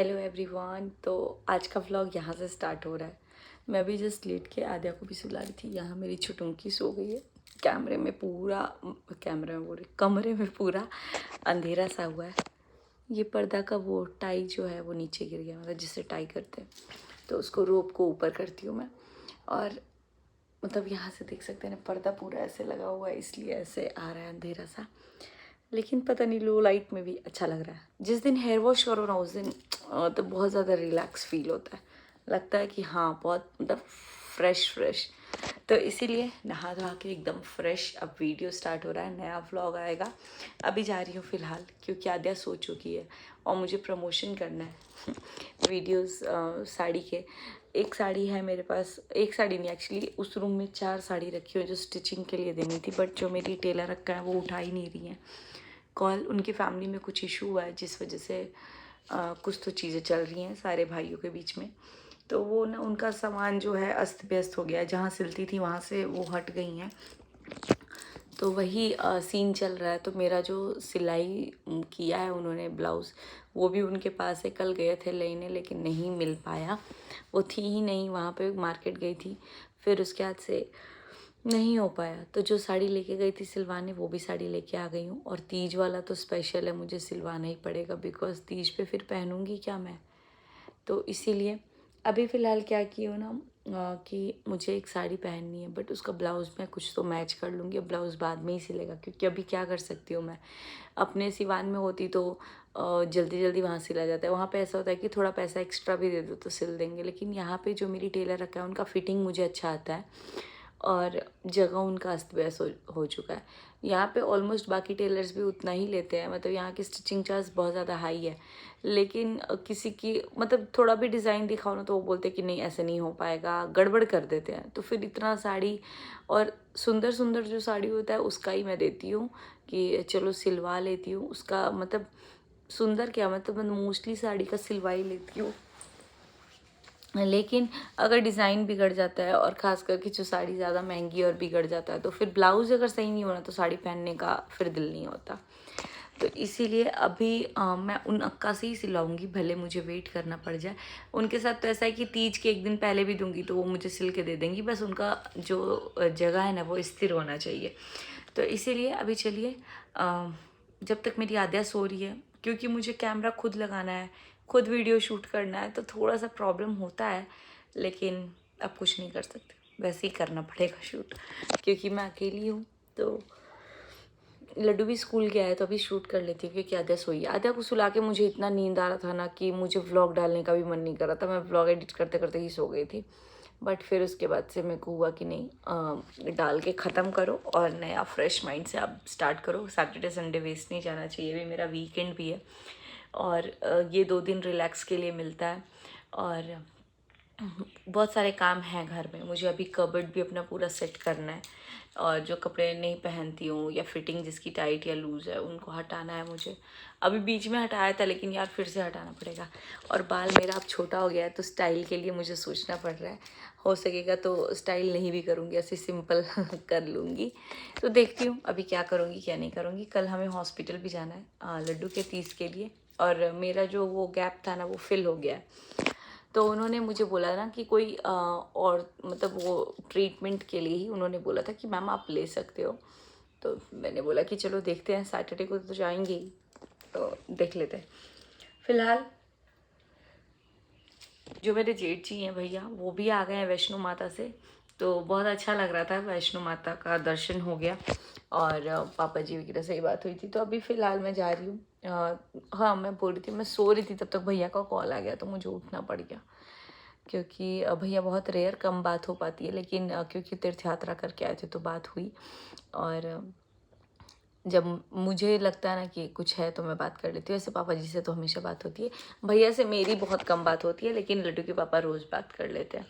Hello everyone. तो आज का व्लॉग यहाँ से स्टार्ट हो रहा है। मैं अभी जस्ट लेट के आद्या को भी सुला रही थी। यहाँ मेरी छुटुंकी सो गई है। कैमरे में कमरे में पूरा अंधेरा सा हुआ है। ये पर्दा का वो टाई जो है वो नीचे गिर गया, मतलब जिससे टाई करते हैं, तो उसको रोप को ऊपर करती हूँ मैं। और मतलब यहाँ से देख सकते हैं ना, पर्दा पूरा ऐसे लगा हुआ है, इसलिए ऐसे आ रहा है अंधेरा सा। लेकिन पता नहीं, लो लाइट में भी अच्छा लग रहा है। जिस दिन हेयर वॉश करो ना उस दिन तो बहुत ज़्यादा रिलैक्स फील होता है। लगता है कि हाँ, बहुत मतलब फ्रेश। तो इसीलिए नहा धोआ के एकदम फ्रेश अब वीडियो स्टार्ट हो रहा है, नया व्लॉग आएगा। अभी जा रही हूँ फ़िलहाल, क्योंकि आद्या सो चुकी है और मुझे प्रमोशन करना है वीडियोस साड़ी के। एक साड़ी है मेरे पास, एक साड़ी नहीं एक्चुअली, उस रूम में 4 साड़ी रखी हुई जो स्टिचिंग के लिए देनी थी, बट जो मेरी टेलर रखा है वो उठा ही नहीं रही है कॉल। उनकी फैमिली में कुछ इशू हुआ है, जिस वजह से कुछ तो चीज़ें चल रही हैं सारे भाइयों के बीच में। तो वो ना, उनका सामान जो है अस्त व्यस्त हो गया है। जहाँ सिलती थी वहाँ से वो हट गई हैं, तो वही सीन चल रहा है। तो मेरा जो सिलाई किया है उन्होंने ब्लाउज़, वो भी उनके पास है। कल गए थे लेने, लेकिन नहीं मिल पाया, वो थी ही नहीं वहाँ पे। मार्केट गई थी, फिर उसके बाद से नहीं हो पाया। तो जो साड़ी लेके गई थी सिलवाने, वो भी साड़ी लेके आ गई हूँ। और तीज वाला तो स्पेशल है, मुझे सिलवाना ही पड़ेगा, बिकॉज तीज पे फिर पहनूंगी क्या मैं। तो इसीलिए अभी फ़िलहाल क्या की हूँ ना, कि मुझे एक साड़ी पहननी है, बट उसका ब्लाउज़ मैं कुछ तो मैच कर लूँगी। अब ब्लाउज़ बाद में ही सिलेगा, क्योंकि अभी क्या कर सकती हूँ मैं। अपने सिवान में होती तो जल्दी जल्दी वहाँ सिला जाता है। वहाँ पे ऐसा होता है कि थोड़ा पैसा एक्स्ट्रा भी दे दो तो सिल देंगे, लेकिन यहाँ पे जो मेरी टेलर रखा है उनका फिटिंग मुझे अच्छा आता है, और जगह उनका अस्त व्यस्त हो चुका है। यहाँ पे ऑलमोस्ट बाकी टेलर्स भी उतना ही लेते हैं, मतलब यहाँ की स्टिचिंग चार्ज बहुत ज़्यादा हाई है। लेकिन किसी की मतलब थोड़ा भी डिज़ाइन दिखाओ ना, तो वो बोलते हैं कि नहीं ऐसे नहीं हो पाएगा, गड़बड़ कर देते हैं। तो फिर इतना साड़ी, और सुंदर सुंदर जो साड़ी होता है उसका ही मैं देती हूँ कि चलो सिलवा लेती हूँ। उसका मतलब सुंदर क्या, मतलब मैं मोस्टली साड़ी का सिलवा ही लेती हूँ। लेकिन अगर डिज़ाइन बिगड़ जाता है, और ख़ास करके जो साड़ी ज़्यादा महंगी और बिगड़ जाता है, तो फिर ब्लाउज़ अगर सही नहीं होना तो साड़ी पहनने का फिर दिल नहीं होता। तो इसीलिए अभी मैं उन अक्का से ही सिलाऊंगी, भले मुझे वेट करना पड़ जाए। उनके साथ तो ऐसा है कि तीज के एक दिन पहले भी दूंगी तो वो मुझे सिल के दे देंगी, बस उनका जो जगह है ना वो स्थिर होना चाहिए। तो इसीलिए अभी चलिए, जब तक मेरी आद्या सो रही है, क्योंकि मुझे कैमरा खुद लगाना है, खुद वीडियो शूट करना है, तो थोड़ा सा प्रॉब्लम होता है। लेकिन अब कुछ नहीं कर सकते, वैसे ही करना पड़ेगा शूट, क्योंकि मैं अकेली हूँ। तो लड्डू भी स्कूल गया है, तो अभी शूट कर लेती हूँ, क्योंकि आद्या सोई है। आद्या को सुला के मुझे इतना नींद आ रहा था ना कि मुझे व्लॉग डालने का भी मन नहीं कर रहा था। मैं व्लॉग एडिट करते करते ही सो गई थी। बट फिर उसके बाद से मेरे को हुआ कि नहीं, डाल के ख़त्म करो और नया फ्रेश माइंड से आप स्टार्ट करो। सैटरडे संडे वेस्ट नहीं जाना चाहिए, भी मेरा वीकेंड भी है, और ये 2 दिन रिलैक्स के लिए मिलता है। और बहुत सारे काम हैं घर में। मुझे अभी कबर्ड भी अपना पूरा सेट करना है, और जो कपड़े नहीं पहनती हूँ या फिटिंग जिसकी टाइट या लूज़ है उनको हटाना है मुझे। अभी बीच में हटाया था, लेकिन यार फिर से हटाना पड़ेगा। और बाल मेरा अब छोटा हो गया है, तो स्टाइल के लिए मुझे सोचना पड़ रहा है। हो सकेगा तो स्टाइल नहीं भी करूँगी, ऐसे सिंपल कर लूँगी। तो देखती हूँ अभी क्या करूँगी क्या नहीं करूँगी। कल हमें हॉस्पिटल भी जाना है लड्डू के 30 के लिए, और मेरा जो वो गैप था ना वो फिल हो गया है। तो उन्होंने मुझे बोला ना कि कोई और मतलब वो ट्रीटमेंट के लिए ही उन्होंने बोला था कि मैम आप ले सकते हो। तो मैंने बोला कि चलो देखते हैं, सैटरडे को तो जाएंगे ही, तो देख लेते हैं। फिलहाल जो मेरे जेठ जी हैं भैया, वो भी आ गए हैं वैष्णो माता से। तो बहुत अच्छा लग रहा था, वैष्णो माता का दर्शन हो गया, और पापा जी वगैरह से ही बात हुई थी। तो अभी फ़िलहाल मैं जा रही हूँ। हाँ, मैं बोल रही थी, मैं सो रही थी तब तक भैया का कॉल आ गया, तो मुझे उठना पड़ गया, क्योंकि भैया बहुत रेयर कम बात हो पाती है। लेकिन क्योंकि तीर्थ यात्रा करके आए थे तो बात हुई। और जब मुझे लगता है ना कि कुछ है तो मैं बात कर लेती हूँ। ऐसे पापा जी से तो हमेशा बात होती है, भैया से मेरी बहुत कम बात होती है, लेकिन लड्डू के पापा रोज़ बात कर लेते हैं।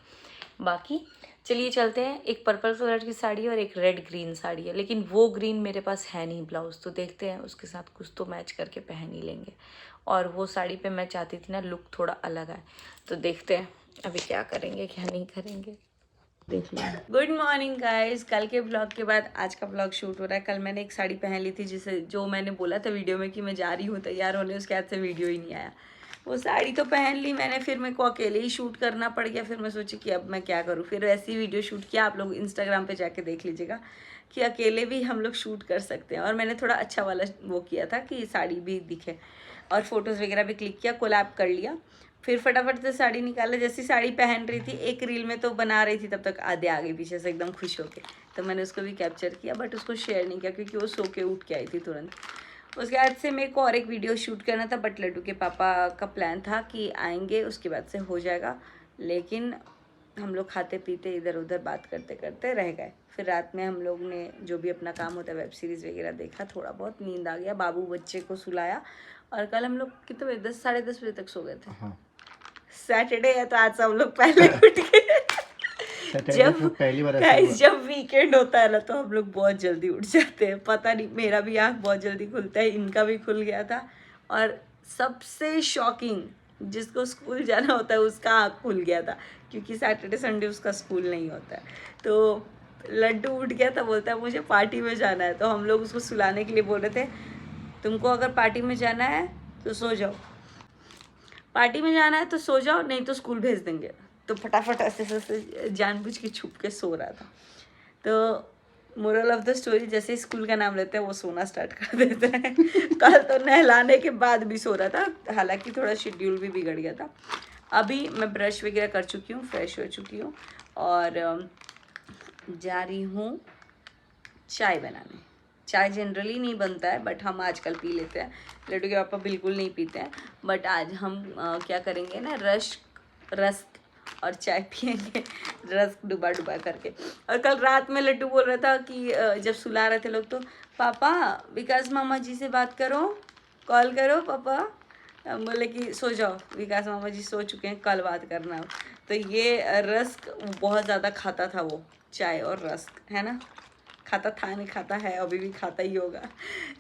बाकी चलिए चलते हैं। एक पर्पल कलर की साड़ी और एक रेड ग्रीन साड़ी है, लेकिन वो ग्रीन मेरे पास है नहीं ब्लाउज़, तो देखते हैं उसके साथ कुछ तो मैच करके पहन ही लेंगे। और वो साड़ी पे मैं चाहती थी ना लुक थोड़ा अलग आए, तो देखते हैं अभी क्या करेंगे क्या नहीं करेंगे, देख लेंगे। Good morning guys. कल के ब्लॉग के बाद आज का ब्लॉग शूट हो रहा है। कल मैंने एक साड़ी पहन ली थी, जिसे जो मैंने बोला था वीडियो में कि मैं जा रही हूँ तैयार होने, उसके बाद से वीडियो ही नहीं आया। वो साड़ी तो पहन ली मैंने, फिर मेरे को अकेले ही शूट करना पड़ गया। फिर मैं सोची कि अब मैं क्या करूँ, फिर ऐसी वीडियो शूट किया। आप लोग इंस्टाग्राम पे जाके देख लीजिएगा कि अकेले भी हम लोग शूट कर सकते हैं। और मैंने थोड़ा अच्छा वाला वो किया था कि साड़ी भी दिखे, और फोटोज़ वगैरह भी क्लिक किया, कोलैब कर लिया। फिर फटाफट से साड़ी निकाला, जैसी साड़ी पहन रही थी, एक रील में तो बना रही थी, तब तक आधे आगे पीछे से एकदम खुश होके, तो मैंने उसको भी कैप्चर किया, बट उसको शेयर नहीं किया क्योंकि वो सो के उठ के आई थी तुरंत। उसके बाद से मेरे को और एक वीडियो शूट करना था, बट लड्डू के पापा का प्लान था कि आएंगे, उसके बाद से हो जाएगा। लेकिन हम लोग खाते पीते इधर उधर बात करते करते रह गए। फिर रात में हम लोग ने जो भी अपना काम होता है, वेब सीरीज़ वगैरह देखा, थोड़ा बहुत नींद आ गया, बाबू बच्चे को सुलाया। और कल हम लोग कितने बजे, 10 साढ़े 10 बजे तक सो गए थे। सैटरडे है तो आज हम लोग पहले उठ गए। जब पहली बार गाइस जब वीकेंड होता है ना तो हम लोग बहुत जल्दी उठ जाते हैं। पता नहीं, मेरा भी आँख बहुत जल्दी खुलता है, इनका भी खुल गया था। और सबसे शॉकिंग, जिसको स्कूल जाना होता है उसका आँख खुल गया था, क्योंकि सैटरडे संडे उसका स्कूल नहीं होता है। तो लड्डू उठ गया था, बोलता है मुझे पार्टी में जाना है। तो हम लोग उसको सुलाने के लिए बोल रहे थे, तुमको अगर पार्टी में जाना है तो सो जाओ, पार्टी में जाना है तो सो जाओ, नहीं तो स्कूल भेज देंगे। तो फटाफट ऐसे ऐसे जानबूझ के छुप के सो रहा था। तो मोरल ऑफ द स्टोरी, जैसे स्कूल का नाम लेते हैं वो सोना स्टार्ट कर देते हैं। कल तो नहलाने के बाद भी सो रहा था, हालांकि थोड़ा शेड्यूल भी बिगड़ गया था। अभी मैं ब्रश वगैरह कर चुकी हूँ, फ्रेश हो चुकी हूँ, और जा रही हूँ चाय बनाने। चाय जनरली नहीं बनता है, बट हम आजकल पी लेते हैं। लड्डू के पापा बिल्कुल नहीं पीते हैं, बट आज हम क्या करेंगे ना, रस्क और चाय पियेंगे, रस्क डुबा डुबा करके। और कल रात में लड्डू बोल रहा था कि जब सुला रहे थे लोग, तो पापा विकास मामा जी से बात करो, कॉल करो पापा। हम बोले कि सो जाओ, विकास मामा जी सो चुके हैं, कल बात करना। तो ये रस्क बहुत ज़्यादा खाता था वो, चाय और रस्क, है ना, खाता था, नहीं खाता है, अभी भी खाता ही होगा।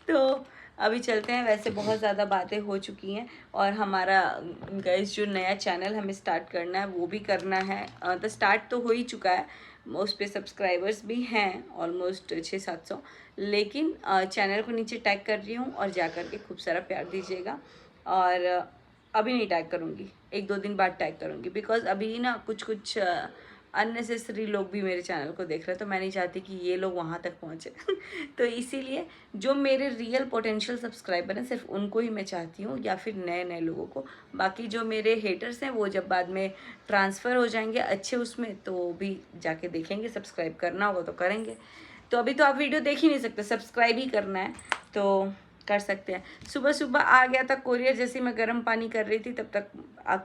तो अभी चलते हैं। वैसे बहुत ज़्यादा बातें हो चुकी हैं, और हमारा गाइस जो नया चैनल हमें स्टार्ट करना है वो भी करना है। तो स्टार्ट तो हो ही चुका है, उस पर सब्सक्राइबर्स भी हैं ऑलमोस्ट 600-700, लेकिन चैनल को नीचे टैग कर रही हूँ, और जा कर के खूब सारा प्यार दीजिएगा। और अभी नहीं टैग करूँगी, 1-2 दिन बाद टैग करूँगी, बिकॉज अभी ना कुछ अननेसेसरी लोग भी मेरे चैनल को देख रहे हैं, तो मैं नहीं चाहती कि ये लोग वहाँ तक पहुँचे। तो इसीलिए जो मेरे रियल पोटेंशियल सब्सक्राइबर हैं सिर्फ उनको ही मैं चाहती हूँ, या फिर नए नए लोगों को। बाकी जो मेरे हेटर्स हैं वो जब बाद में ट्रांसफ़र हो जाएंगे अच्छे उसमें, तो वो भी जाके देखेंगे, सब्सक्राइब करना होगा तो करेंगे। तो अभी तो आप वीडियो देख ही नहीं सकते, सब्सक्राइब ही करना है तो कर सकते हैं। सुबह सुबह आ गया था कोरियर, जैसे मैं गर्म पानी कर रही थी तब तक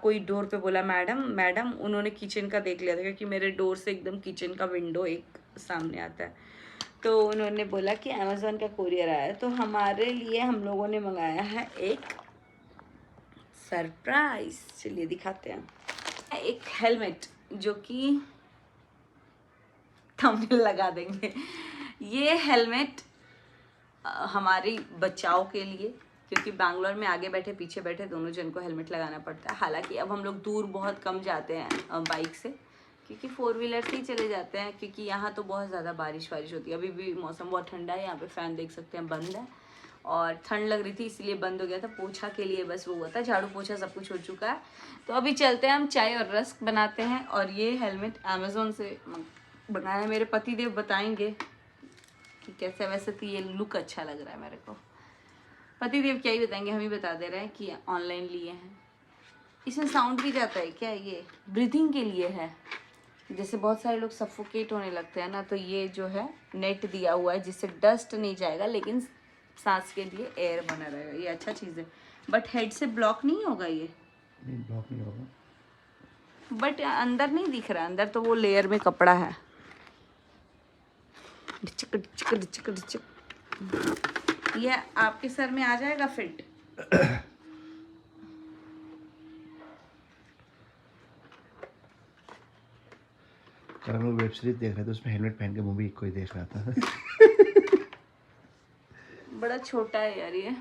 कोई डोर पे बोला मैडम मैडम। उन्होंने किचन का देख लिया था, क्योंकि मेरे डोर से एकदम किचन का विंडो एक सामने आता है। तो उन्होंने बोला कि अमेज़ॉन का कोरियर आया है, तो हमारे लिए हम लोगों ने मंगाया है एक सरप्राइज। चलिए दिखाते हैं। एक हेलमेट, जो कि थंबनेल लगा देंगे। ये हेलमेट हमारी बचाव के लिए, क्योंकि बैंगलोर में आगे बैठे पीछे बैठे दोनों जन को हेलमेट लगाना पड़ता है। हालांकि अब हम लोग दूर बहुत कम जाते हैं बाइक से, क्योंकि 4 व्हीलर से ही चले जाते हैं, क्योंकि यहाँ तो बहुत ज़्यादा बारिश होती है। अभी भी मौसम बहुत ठंडा है, यहाँ पे फ़ैन देख सकते हैं बंद है, और ठंड लग रही थी इसलिए बंद हो गया था। पोछा के लिए बस वो हुआ था, झाड़ू पोछा सब कुछ हो चुका है। तो अभी चलते हैं, हम चाय और रस्क बनाते हैं। और ये हेलमेट अमेज़ोन से बनाया है, मेरे पतिदेव बताएंगे कि कैसे। वैसे तो ये लुक अच्छा लग रहा है मेरे को, पतिदेव क्या ही बताएंगे, हम ही बता दे रहे हैं कि ऑनलाइन लिए हैं। इसमें साउंड भी जाता है क्या? ये ब्रीथिंग के लिए है, जैसे बहुत सारे लोग सफोकेट होने लगते हैं ना, तो ये जो है नेट दिया हुआ है जिससे डस्ट नहीं जाएगा, लेकिन सांस के लिए एयर बना रहेगा। ये अच्छा चीज़ है, बट हेड से ब्लॉक नहीं होगा ये, ब्लॉक नहीं होगा, बट अंदर नहीं दिख रहा, अंदर तो वो लेयर में कपड़ा है। डिचक डिचक डिचक डिचक, ये आपके सर में आ जाएगा फिट। कल हम लोग वेब सीरीज देख रहे थे, उसमें हेलमेट पहन के मूवी कोई देख रहा था। बड़ा छोटा है यार ये,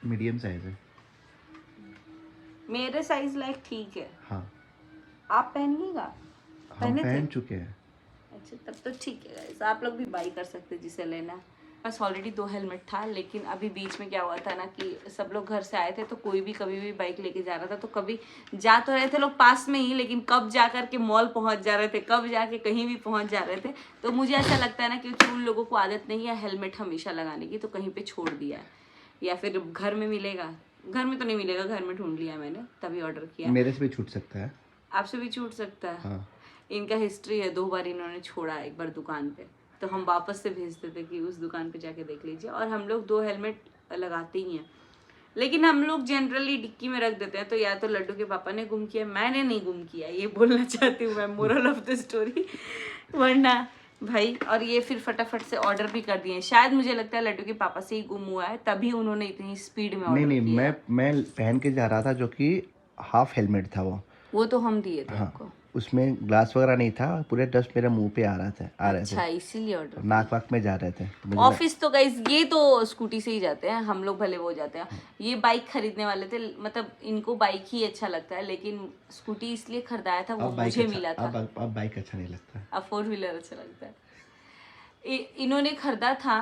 मीडियम साइज है, मेरे साइज लाइक ठीक है। हाँ आप पहनिएगा? हम पहन चुके हैं। अच्छा तब तो ठीक है गाइस, आप लोग भी बाई कर सकते हैं जिसे लेना। पास ऑलरेडी 2 हेलमेट था, लेकिन अभी बीच में क्या हुआ था ना कि सब लोग घर से आए थे, तो कोई भी कभी भी बाइक लेके जा रहा था, तो कभी जा तो रहे थे लोग पास में ही, लेकिन कब जा कर के मॉल पहुंच जा रहे थे, कब जाके कहीं भी पहुंच जा रहे थे। तो मुझे ऐसा लगता है ना, क्योंकि उन लोगों को आदत नहीं है हेलमेट हमेशा लगाने की, तो कहीं पे छोड़ दिया है, या फिर घर में मिलेगा। घर में तो नहीं मिलेगा, घर में ढूंढ लिया मैंने, तभी ऑर्डर किया। मेरे से भी छूट सकता है। आपसे भी छूट सकता है। हाँ। इनका हिस्ट्री है, 2 बार इन्होंने छोड़ा, एक बार दुकान पे, तो हम वापस से भेजते थे कि उस दुकान पे जाके देख लीजिए। और हम लोग 2 हेलमेट लगाते ही हैं, लेकिन हम लोग जनरली डिक्की में रख देते हैं। तो या तो लड्डू के पापा ने गुम किया, मैंने नहीं गुम किया, ये बोलना चाहती हूँ मैं, मोरल ऑफ द स्टोरी। वरना भाई, और ये फिर फटाफट से ऑर्डर भी कर दिए। शायद मुझे लगता है लड्डू के पापा से ही गुम हुआ है, तभी उन्होंने इतनी स्पीड में ऑर्डर नहीं, किया। मैं पहन के जा रहा था, जो कि हाफ हेलमेट था वो तो हम दिए थे हाँ, आपको। उसमें ग्लास वगैरह नहीं था, पूरे डस्ट मेरे मुंह पे आ रहे थे। अच्छा, इसीलिए ऑर्डर। नाक वाक में जा रहे थे, तो मुझे ऑफिस तो गाइस ये तो स्कूटी से ही जाते हैं, हम लोग भले वो जाते हैं। ये बाइक खरीदने वाले थे, मतलब इनको बाइक ही अच्छा लगता है, लेकिन स्कूटी इसलिए खरीदाया था, वो अब बाइक मुझे अच्छा, मिला था। अब बाइक अच्छा नहीं लगता। अब 4 व्हीलर अच्छा लगता है। इन्होंने खरीदा था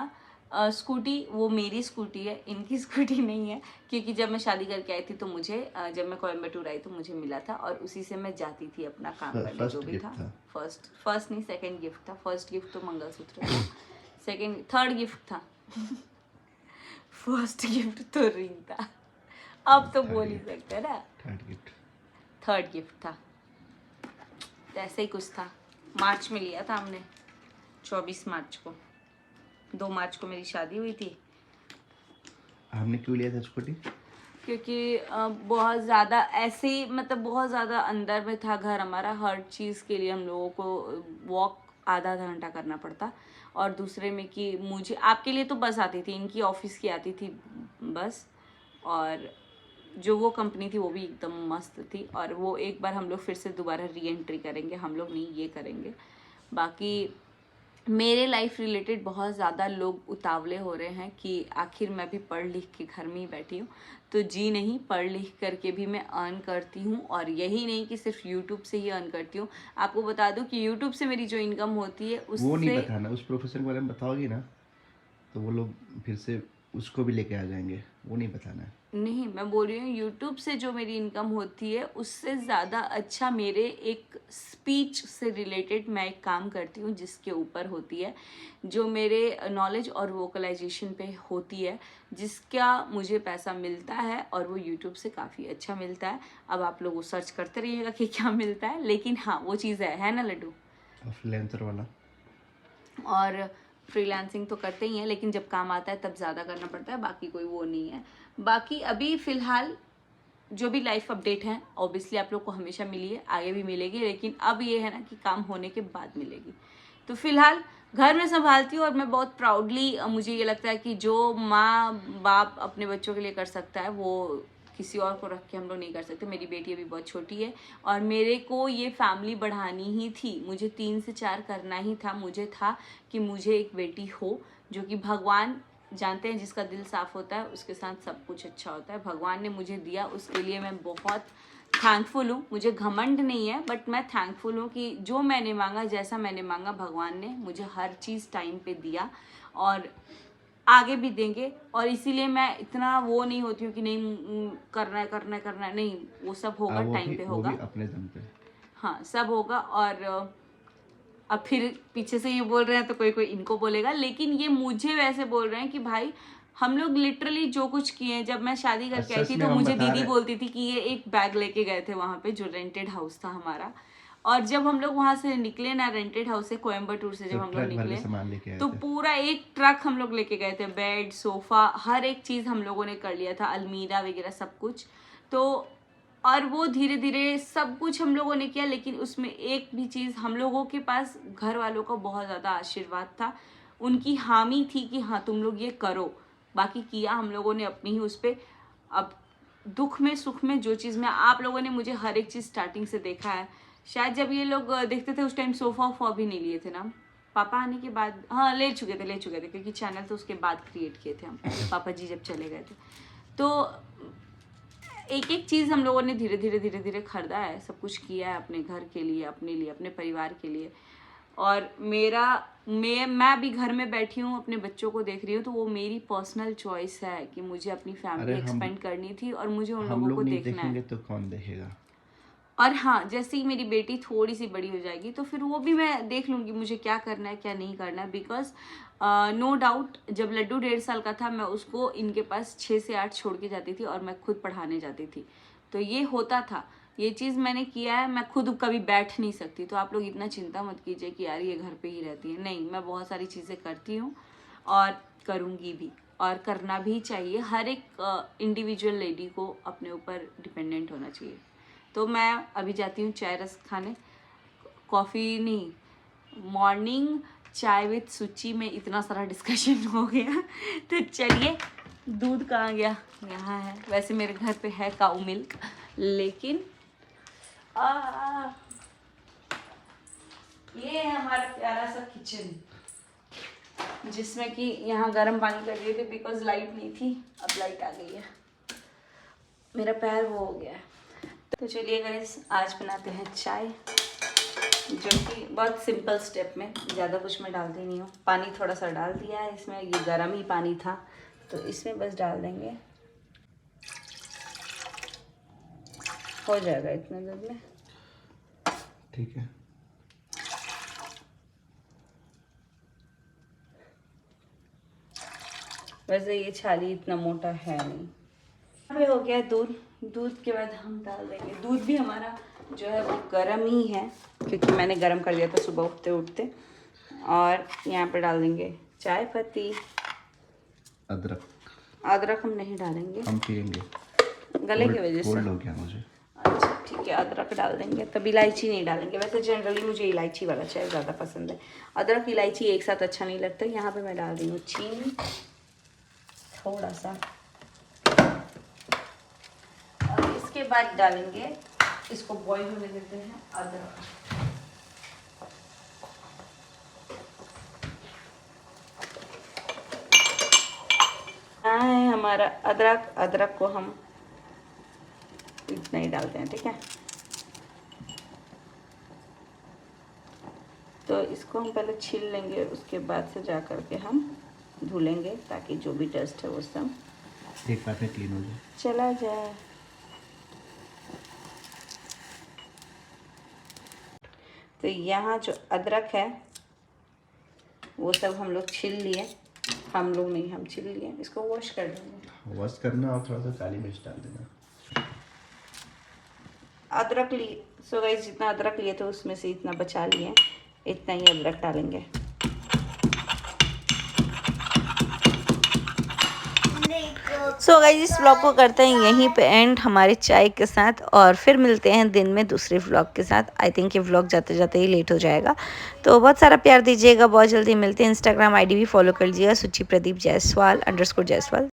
स्कूटी, वो मेरी स्कूटी है, इनकी स्कूटी नहीं है, क्योंकि जब मैं शादी करके आई थी तो मुझे जब मैं कोयम्बटूर आई तो मुझे मिला था, और उसी से मैं जाती थी अपना काम करने, जो भी था। फर्स्ट नहीं, सेकंड गिफ्ट था। फर्स्ट गिफ्ट तो मंगलसूत्र था, थर्ड गिफ्ट था। फर्स्ट गिफ्ट तो रिंग था, अब तो बोल ही सकते ना। थर्ड गिफ्ट था, तो ऐसे ही कुछ था। मार्च में लिया था हमने, 24 मार्च को। 2 मार्च को मेरी शादी हुई थी। हमने क्यों लिया था स्कूटी? क्योंकि बहुत ज़्यादा ऐसे ही, मतलब बहुत ज़्यादा अंदर में था घर हमारा, हर चीज़ के लिए हम लोगों को वॉक आधा घंटा करना पड़ता। और दूसरे में कि मुझे, आपके लिए तो बस आती थी, इनकी ऑफिस की आती थी बस, और जो वो कंपनी थी वो भी एकदम मस्त थी। और वो एक बार हम लोग फिर से दोबारा री एंट्री करेंगे, हम लोग नहीं, ये करेंगे। बाकी मेरे लाइफ रिलेटेड बहुत ज़्यादा लोग उतावले हो रहे हैं कि आखिर मैं भी पढ़ लिख के घर में ही बैठी हूँ, तो जी नहीं, पढ़ लिख करके भी मैं अर्न करती हूँ। और यही नहीं कि सिर्फ यूट्यूब से ही अर्न करती हूँ, आपको बता दूँ कि यूट्यूब से मेरी जो इनकम होती है उससे, वो नहीं बताना, उस प्रोफेसर के बारे में बताओगी ना तो वो लोग फिर से उसको भी लेके आ जाएंगे, वो नहीं बताना है। नहीं, मैं बोल रही हूँ यूट्यूब से जो मेरी इनकम होती है उससे ज़्यादा अच्छा मेरे एक स्पीच से रिलेटेड मैं एक काम करती हूँ, जिसके ऊपर होती है, जो मेरे नॉलेज और वोकलाइजेशन पे होती है, जिसका मुझे पैसा मिलता है, और वो यूट्यूब से काफ़ी अच्छा मिलता है। अब आप लोग वो सर्च करते रहिएगा कि क्या मिलता है, लेकिन हाँ वो चीज़ है ना लड्डू? फ्रीलांसर वाला। और फ्रीलांसिंग तो करते ही हैं, लेकिन जब काम आता है तब ज़्यादा करना पड़ता है, बाकी कोई वो नहीं है। बाकी अभी फ़िलहाल जो भी लाइफ अपडेट है ऑब्वियसली आप लोग को हमेशा मिली है, आगे भी मिलेगी, लेकिन अब ये है ना कि काम होने के बाद मिलेगी। तो फिलहाल घर में संभालती हूँ, और मैं बहुत प्राउडली, मुझे ये लगता है कि जो माँ बाप अपने बच्चों के लिए कर सकता है वो किसी और को रख के हम लोग नहीं कर सकते। मेरी बेटी अभी बहुत छोटी है, और मेरे को ये फैमिली बढ़ानी ही थी, मुझे 3 से 4 करना ही था। मुझे था कि मुझे एक बेटी हो, जो कि भगवान जानते हैं, जिसका दिल साफ होता है उसके साथ सब कुछ अच्छा होता है। भगवान ने मुझे दिया, उसके लिए मैं बहुत थैंकफुल हूँ। मुझे घमंड नहीं है, बट मैं थैंकफुल हूँ कि जो मैंने मांगा, जैसा मैंने मांगा, भगवान ने मुझे हर चीज़ टाइम पे दिया, और आगे भी देंगे। और इसीलिए मैं इतना वो नहीं होती हूँ कि नहीं करना है करना है करना है, नहीं, वो सब होगा, टाइम पे होगा। वो भी अपने दम पे। हाँ, सब होगा। और अब फिर पीछे से ये बोल रहे हैं तो कोई कोई इनको बोलेगा, लेकिन ये मुझे वैसे बोल रहे हैं कि भाई हम लोग लिटरली जो कुछ किए हैं। जब मैं शादी करके आई थी तो मुझे दीदी बोलती थी कि ये एक बैग लेके गए थे वहाँ पे, जो रेंटेड हाउस था हमारा, और जब हम लोग वहाँ से निकले ना, रेंटेड हाउस से, कोयम्बटूर से जब हम लोग निकले, तो पूरा एक ट्रक हम लोग लेके गए थे, बेड, सोफा, हर एक चीज़ हम लोगों ने कर लिया था, अलमीरा वगैरह सब कुछ। तो और वो धीरे धीरे सब कुछ हम लोगों ने किया, लेकिन उसमें एक भी चीज़, हम लोगों के पास घर वालों का बहुत ज़्यादा आशीर्वाद था, उनकी हामी थी कि हाँ तुम लोग ये करो। बाकी किया हम लोगों ने अपनी ही उस पर। अब दुख में सुख में जो चीज़ में, आप लोगों ने मुझे हर एक चीज़ स्टार्टिंग से देखा है। शायद जब ये लोग देखते थे उस टाइम सोफ़ा वोफा भी नहीं लिए थे ना, पापा आने के बाद, हाँ ले चुके थे, क्योंकि चैनल तो उसके बाद क्रिएट किए थे हम, पापा जी जब चले गए थे। तो एक एक चीज़ हम लोगों ने धीरे धीरे खरीदा है, सब कुछ किया है अपने घर के लिए, अपने लिए, अपने परिवार के लिए। और मैं भी घर में बैठी हूँ, अपने बच्चों को देख रही हूँ, तो वो मेरी पर्सनल चॉइस है कि मुझे अपनी फैमिली अरे हम एक्सपेंड करनी थी और मुझे उन हम लोगों लोग को नहीं देखना देखेंगे है। तो कौन देखेगा? और हाँ, जैसे ही मेरी बेटी थोड़ी सी बड़ी हो जाएगी तो फिर वो भी मैं देख लूँगी मुझे क्या करना है क्या नहीं करना है। बिकॉज नो डाउट जब लड्डू 1.5 साल का था मैं उसको इनके पास 6 से 8 छोड़ के जाती थी और मैं खुद पढ़ाने जाती थी। तो ये होता था, ये चीज़ मैंने किया है। मैं खुद कभी बैठ नहीं सकती, तो आप लोग इतना चिंता मत कीजिए कि यार ये घर पे ही रहती है। नहीं, मैं बहुत सारी चीज़ें करती हूँ और करूँगी भी, और करना भी चाहिए। हर एक इंडिविजुअल लेडी को अपने ऊपर डिपेंडेंट होना चाहिए। तो मैं अभी जाती हूँ चाय रस खाने। कॉफ़ी नहीं, मॉर्निंग चाय विथ सुची में इतना सारा डिस्कशन हो गया। तो चलिए, दूध कहाँ गया? यहाँ है। वैसे मेरे घर पे है काऊ मिल्क, लेकिन ये है हमारा प्यारा सा किचन, जिसमें कि यहाँ गर्म पानी कर दिए थे बिकॉज लाइट नहीं थी। अब लाइट आ गई है। मेरा पैर वो हो गया है। तो चलिए गाइस, आज बनाते हैं चाय, जो कि बहुत सिंपल स्टेप में, ज़्यादा कुछ मैं डालती नहीं हूँ। पानी थोड़ा सा डाल दिया है इसमें, ये गर्म ही पानी था, तो इसमें बस डाल देंगे, हो जाएगा इतने देर में। ठीक है। वैसे ये छाली इतना मोटा है नहीं। अभी हो गया दूध। दूध के बाद हम डाल देंगे, दूध भी हमारा जो है वो गर्म ही है, क्योंकि मैंने गर्म कर दिया था सुबह उठते उठते। और यहाँ पे डाल देंगे चाय पत्ती, अदरक। अदरक हम नहीं डालेंगे, हम पियेंगे, गले की वजह से। कोल्ड हो गया मुझे। अच्छा ठीक है, अदरक डाल देंगे। तब इलायची नहीं डालेंगे। वैसे जनरली मुझे इलायची वाला चाय ज़्यादा पसंद है, अदरक इलायची एक साथ अच्छा नहीं लगता। यहाँ पे मैं डाल रही हूँ चीनी थोड़ा सा, और इसके बाद डालेंगे, इसको बॉईल होने देते हैं, अदरक। यहाँ है हमारा अदरक। अदरक को हम इतना ही डालते हैं, ठीक है। तो इसको हम पहले छील लेंगे, उसके बाद से जा कर के हम धुलेंगे, ताकि जो भी डस्ट है वो सब एक बार में क्लीन हो जाए, चला जाए। तो यहाँ जो अदरक है वो सब हम लोग छील लिए, हम लोग नहीं, हम छील लिए। इसको वॉश कर देंगे। वॉश करना और थोड़ा सा काली मिर्च डाल देना। अदरक लिए, सो गाइस जितना अदरक लिए थे उसमें से इतना बचा लिए, इतना ही अदरक डालेंगे। सो गाइस इस व्लॉग को करते हैं यहीं पे एंड हमारे चाय के साथ, और फिर मिलते हैं दिन में दूसरे व्लॉग के साथ। आई थिंक ये व्लॉग जाते जाते ही लेट हो जाएगा, तो बहुत सारा प्यार दीजिएगा। बहुत जल्दी मिलते हैं। इंस्टाग्राम आईडी भी फॉलो कर लीजिएगा, सुची प्रदीप जायसवाल _ जायसवाल।